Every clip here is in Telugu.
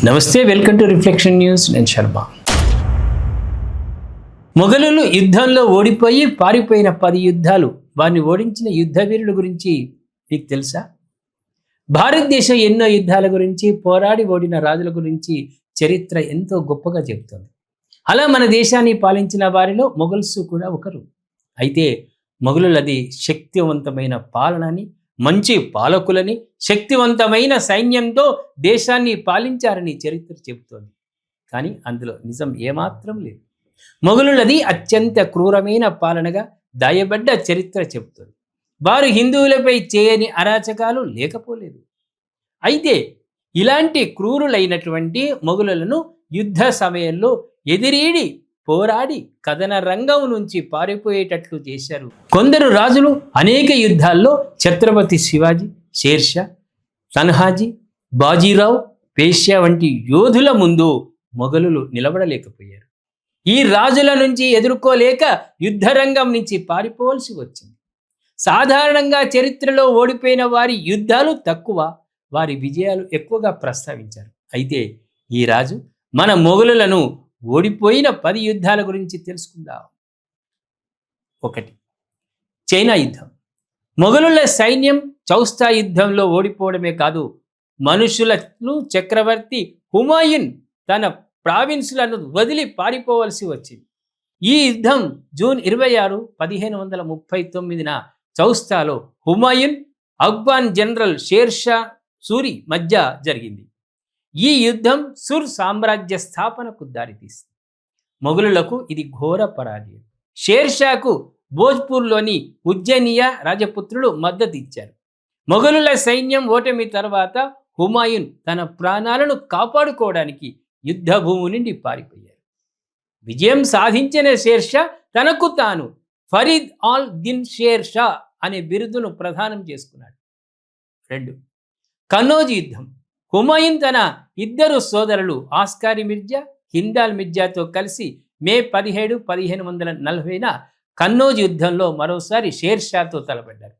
నమస్తే, వెల్కమ్ టు రిఫ్లెక్షన్ న్యూస్. నేను శర్మ. మొఘలులు యుద్ధంలో ఓడిపోయి పారిపోయిన 10 యుద్ధాలు, వారిని ఓడించిన యుద్ధ వీరుల గురించి మీకు తెలుసా? భారతదేశం ఎన్నో యుద్ధాల గురించి, పోరాడి ఓడిన రాజుల గురించి చరిత్ర ఎంతో గొప్పగా చెబుతుంది. అలా మన దేశాన్ని పాలించిన వారిలో మొఘల్స్ కూడా ఒకరు. అయితే మొఘలులది శక్తివంతమైన పాలనని, మంచి పాలకులని, శక్తివంతమైన సైన్యంతో దేశాన్ని పాలించారని చరిత్ర చెబుతోంది. కానీ అందులో నిజం ఏమాత్రం లేదు. మొఘలులది అత్యంత క్రూరమైన పాలనగా దాయబడ్డ చరిత్ర చెబుతోంది. వారు హిందువులపై చేయని అరాచకాలు లేకపోలేదు. అయితే ఇలాంటి క్రూరులైనటువంటి మొఘలులను యుద్ధ సమయంలో ఎదిరీడి పోరాడి కథన రంగం నుంచి పారిపోయేటట్లు చేశారు కొందరు రాజులు. అనేక యుద్ధాల్లో ఛత్రపతి శివాజీ, షేర్షా, తన్హాజీ, బాజీరావు, పేష్యా వంటి యోధుల ముందు మొఘలులు నిలబడలేకపోయారు. ఈ రాజుల నుంచి ఎదుర్కోలేక యుద్ధరంగం నుంచి పారిపోవలసి వచ్చింది. సాధారణంగా చరిత్రలో ఓడిపోయిన వారి యుద్ధాలు తక్కువ, వారి విజయాలు ఎక్కువగా ప్రస్తావించారు. అయితే ఈ రాజు మన మొఘలులను ఓడిపోయిన 10 యుద్ధాల గురించి తెలుసుకుందాం. 1. చైనా యుద్ధం. మొఘలుల సైన్యం చౌస్తా యుద్ధంలో ఓడిపోవడమే కాదు, మనుషులను చక్రవర్తి హుమాయూన్ తన ప్రావిన్సులను వదిలి పారిపోవలసి వచ్చింది. ఈ యుద్ధం జూన్ 26, 1539న చౌస్తాలో హుమాయూన్, అఫ్ఘాన్ జనరల్ షేర్షా సూరి మధ్య జరిగింది. ఈ యుద్ధం సుర్ సామ్రాజ్య స్థాపనకు దారితీసింది. మొఘలులకు ఇది ఘోర పరాజయం. షేర్షాకు భోజ్పూర్లోని ఉజ్జయినియా రాజపుత్రులు మద్దతు ఇచ్చారు. మొఘలుల సైన్యం ఓటమి తర్వాత హుమాయూన్ తన ప్రాణాలను కాపాడుకోవడానికి యుద్ధ భూమి నుండి పారిపోయారు. విజయం సాధించిన షేర్షా తనకు తాను ఫరీద్ ఆల్ దిన్ షేర్షా అనే బిరుదును ప్రదానం చేసుకున్నాడు. 2. కన్నౌజ్ యుద్ధం. హుమాయూన్ తన 2 సోదరులు ఆస్కారి మిర్జా, హిందాల్ మిర్జాతో కలిసి మే 17, 1540న కన్నౌజ్ యుద్ధంలో మరోసారి షేర్షాతో తలపడ్డారు.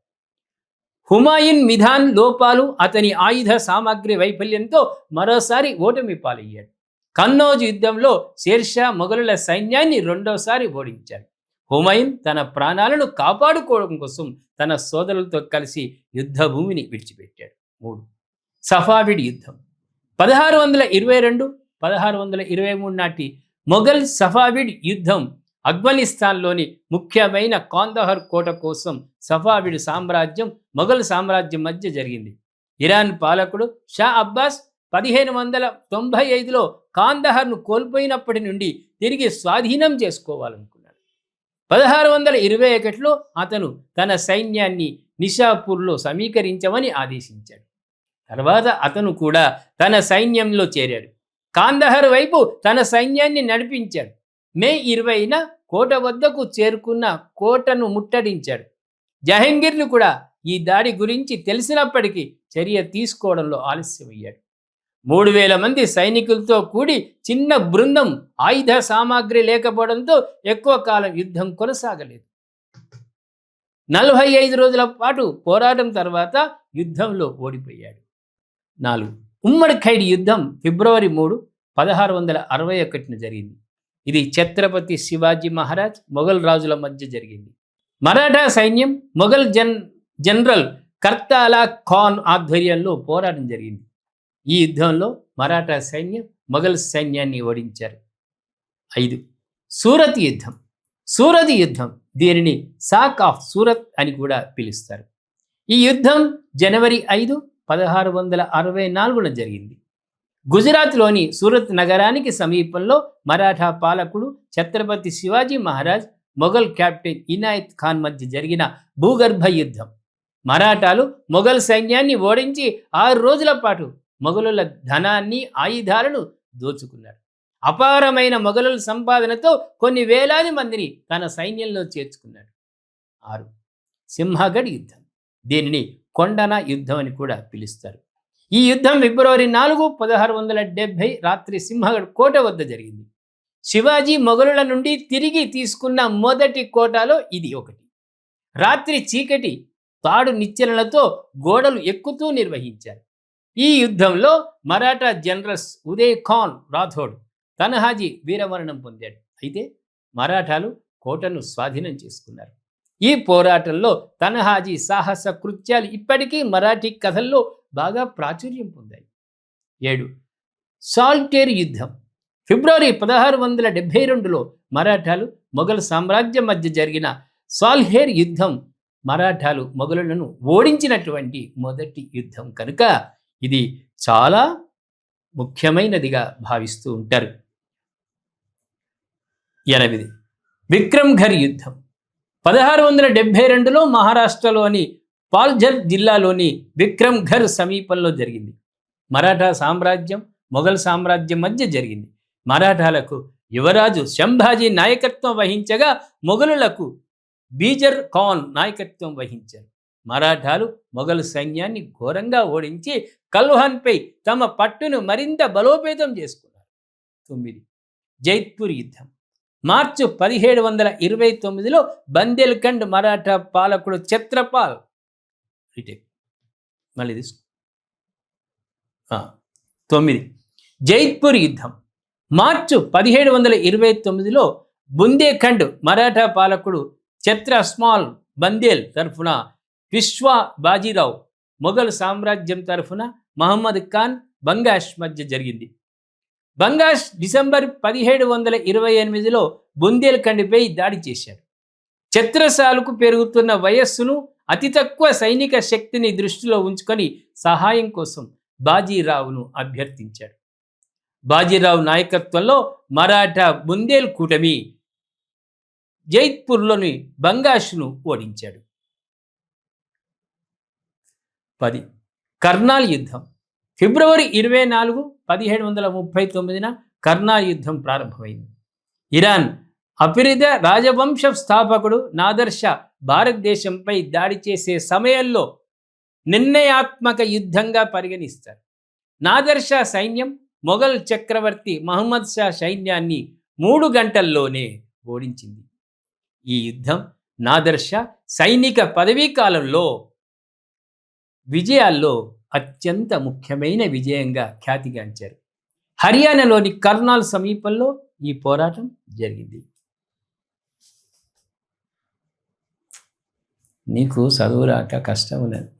హుమాయూన్ మిధాన్ లోపాలు, అతని ఆయుధ సామాగ్రి వైఫల్యంతో మరోసారి ఓటమి పాలయ్యాడు. కన్నౌజ్ యుద్ధంలో షేర్షా మొఘలుల సైన్యాన్ని 2వసారి ఓడించాడు. హుమాయూన్ తన ప్రాణాలను కాపాడుకోవడం కోసం తన సోదరులతో కలిసి యుద్ధ భూమిని విడిచిపెట్టాడు. 3. సఫావిడ్ యుద్ధం. 1622, 1623 నాటి మొఘల్ సఫావిడ్ యుద్ధం ఆఫ్ఘనిస్తాన్లోని ముఖ్యమైన కాందహార్ కోట కోసం సఫావిడ్ సామ్రాజ్యం, మొఘల్ సామ్రాజ్యం మధ్య జరిగింది. ఇరాన్ పాలకుడు షా అబ్బాస్ 1595లో కాందహార్ను కోల్పోయినప్పటి నుండి తిరిగి స్వాధీనం చేసుకోవాలనుకున్నాడు. 1621లో అతను తన సైన్యాన్ని నిషాపూర్లో సమీకరించమని ఆదేశించాడు. తర్వాత అతను కూడా తన సైన్యంలో చేరాడు. కాందహార్ వైపు తన సైన్యాన్ని నడిపించాడు. మే 20న కోట వద్దకు చేరుకున్న కోటను ముట్టడించాడు. జహంగీర్ను కూడా ఈ దాడి గురించి తెలిసినప్పటికీ చర్య తీసుకోవడంలో ఆలస్యమయ్యాడు. 3000 మంది సైనికులతో కూడి చిన్న బృందం, ఆయుధ సామాగ్రి లేకపోవడంతో ఎక్కువ కాలం యుద్ధం కొనసాగలేదు. 45 రోజుల పాటు పోరాటం తర్వాత యుద్ధంలో ఓడిపోయాడు. 4. ఉమ్మడి ఖైడ్ యుద్ధం ఫిబ్రవరి 3, 1661న జరిగింది. ఇది ఛత్రపతి శివాజీ మహారాజ్, మొఘల్ రాజుల మధ్య జరిగింది. మరాఠా సైన్యం మొఘల్ జనరల్ కర్తాలా ఖాన్ ఆధ్వర్యంలో పోరాటం జరిగింది. ఈ యుద్ధంలో మరాఠా సైన్యం మొఘల్ సైన్యాన్ని ఓడించారు. 5. సూరత్ యుద్ధం. సూరత్ యుద్ధం, దీనిని సాక్ ఆఫ్ సూరత్ అని కూడా పిలుస్తారు. ఈ యుద్ధం జనవరి 5, 1664న జరిగింది. గుజరాత్లోని సూరత్ నగరానికి సమీపంలో మరాఠా పాలకుడు ఛత్రపతి శివాజీ మహారాజ్, మొఘల్ కెప్టెన్ ఇనాయత్ ఖాన్ మధ్య జరిగిన భూగర్భ యుద్ధం. మరాఠాలు మొఘల్ సైన్యాన్ని ఓడించి 6 రోజుల పాటు మొఘలుల ధనాన్ని, ఆయుధాలను దోచుకున్నారు. అపారమైన మొఘలుల సంపాదనతో కొన్ని వేలాది మందిని తన సైన్యంలో చేర్చుకున్నాడు. 6. సింహగఢ్ యుద్ధం, దీనిని కొండన యుద్ధం అని కూడా పిలుస్తారు. ఈ యుద్ధం ఫిబ్రవరి 4, 1670 రాత్రి సింహగఢ్ కోట వద్ద జరిగింది. శివాజీ మొఘలుల నుండి తిరిగి తీసుకున్న మొదటి కోటలో ఇది ఒకటి. రాత్రి చీకటి, తాడు నిచ్చెనలతో గోడలు ఎక్కుతూ నిర్వహించారు. ఈ యుద్ధంలో మరాఠా జనరల్స్ ఉదయ్ ఖాన్ రాథోడ్, తన్హాజీ వీరమరణం పొందాడు. అయితే మరాఠాలు కోటను స్వాధీనం చేసుకున్నారు. ఈ పోరాటంలో తన్హాజీ సాహస కృత్యాలు ఇప్పటికీ మరాఠీ కథల్లో బాగా ప్రాచుర్యం పొందాయి. 7. సాల్టేర్ యుద్ధం. ఫిబ్రవరి 1672లో మరాఠాలు మొఘల్ సామ్రాజ్యం మధ్య జరిగిన సాల్హేర్ యుద్ధం మరాఠాలు మొఘలులను ఓడించినటువంటి మొదటి యుద్ధం కనుక ఇది చాలా ముఖ్యమైనదిగా భావిస్తూ ఉంటారు. 8. విక్రమ్ఘర్ యుద్ధం. 1672లో మహారాష్ట్రలోని పాల్ఘర్ జిల్లాలోని విక్రమ్ఘర్ సమీపంలో జరిగింది. మరాఠా సామ్రాజ్యం మొఘల్ సామ్రాజ్యం మధ్య జరిగింది. మరాఠాలకు యువరాజు సంభాజీ నాయకత్వం వహించగా మొఘలులకు బీజర్ ఖాన్ నాయకత్వం వహించారు. మరాఠాలు మొఘల్ సైన్యాన్ని ఘోరంగా ఓడించి కల్హాన్పై తమ పట్టును మరింత బలోపేతం చేసుకున్నారు. 9. జైత్పూర్ యుద్ధం. మార్చి 1729లో బందేల్ఖండ్ మరాఠా పాలకుడు ఛత్రపాల్ మళ్ళీ తీసుకో 9. జైత్పూర్ యుద్ధం. మార్చి 1729లో బుందేఖండ్ మరాఠా పాలకుడు ఛత్రస్మాల్ బందేల్ తరఫున పిష్వా బాజీరావు, మొఘల్ సామ్రాజ్యం తరఫున మహమ్మద్ ఖాన్ బంగాష్ మధ్య జరిగింది. బంగాష్ డిసెంబర్ 1728లో బుందేల్ఖండ్పై దాడి చేశాడు. ఛత్రసాలకు పెరుగుతున్న వయస్సును, అతి తక్కువ సైనిక శక్తిని దృష్టిలో ఉంచుకొని సహాయం కోసం బాజీరావును అభ్యర్థించాడు. బాజీరావు నాయకత్వంలో మరాఠా బుందేల్ కూటమి జైత్పూర్లోని బంగాష్ను ఓడించాడు. 10. కర్నాల్ యుద్ధం. ఫిబ్రవరి 24, 1739న కర్నాల్ యుద్ధం ప్రారంభమైంది. ఇరాన్ అపిరిద రాజవంశ స్థాపకుడు నాదర్ షా భారతదేశంపై దాడి చేసే సమయంలో నిర్ణయాత్మక యుద్ధంగా పరిగణిస్తారు. నాదర్ షా సైన్యం మొఘల్ చక్రవర్తి మహమ్మద్ షా సైన్యాన్ని 3 గంటల్లోనే ఓడించింది. ఈ యుద్ధం నాదర్ షా సైనిక పదవీ కాలంలో విజయాల్లో అత్యంత ముఖ్యమైన విజయంగా ఖ్యాతిగాంచారు. హర్యానాలోని కర్నాల్ సమీపంలో ఈ పోరాటం జరిగింది. నీకు చదువు రాక కష్టం ఉన్నది.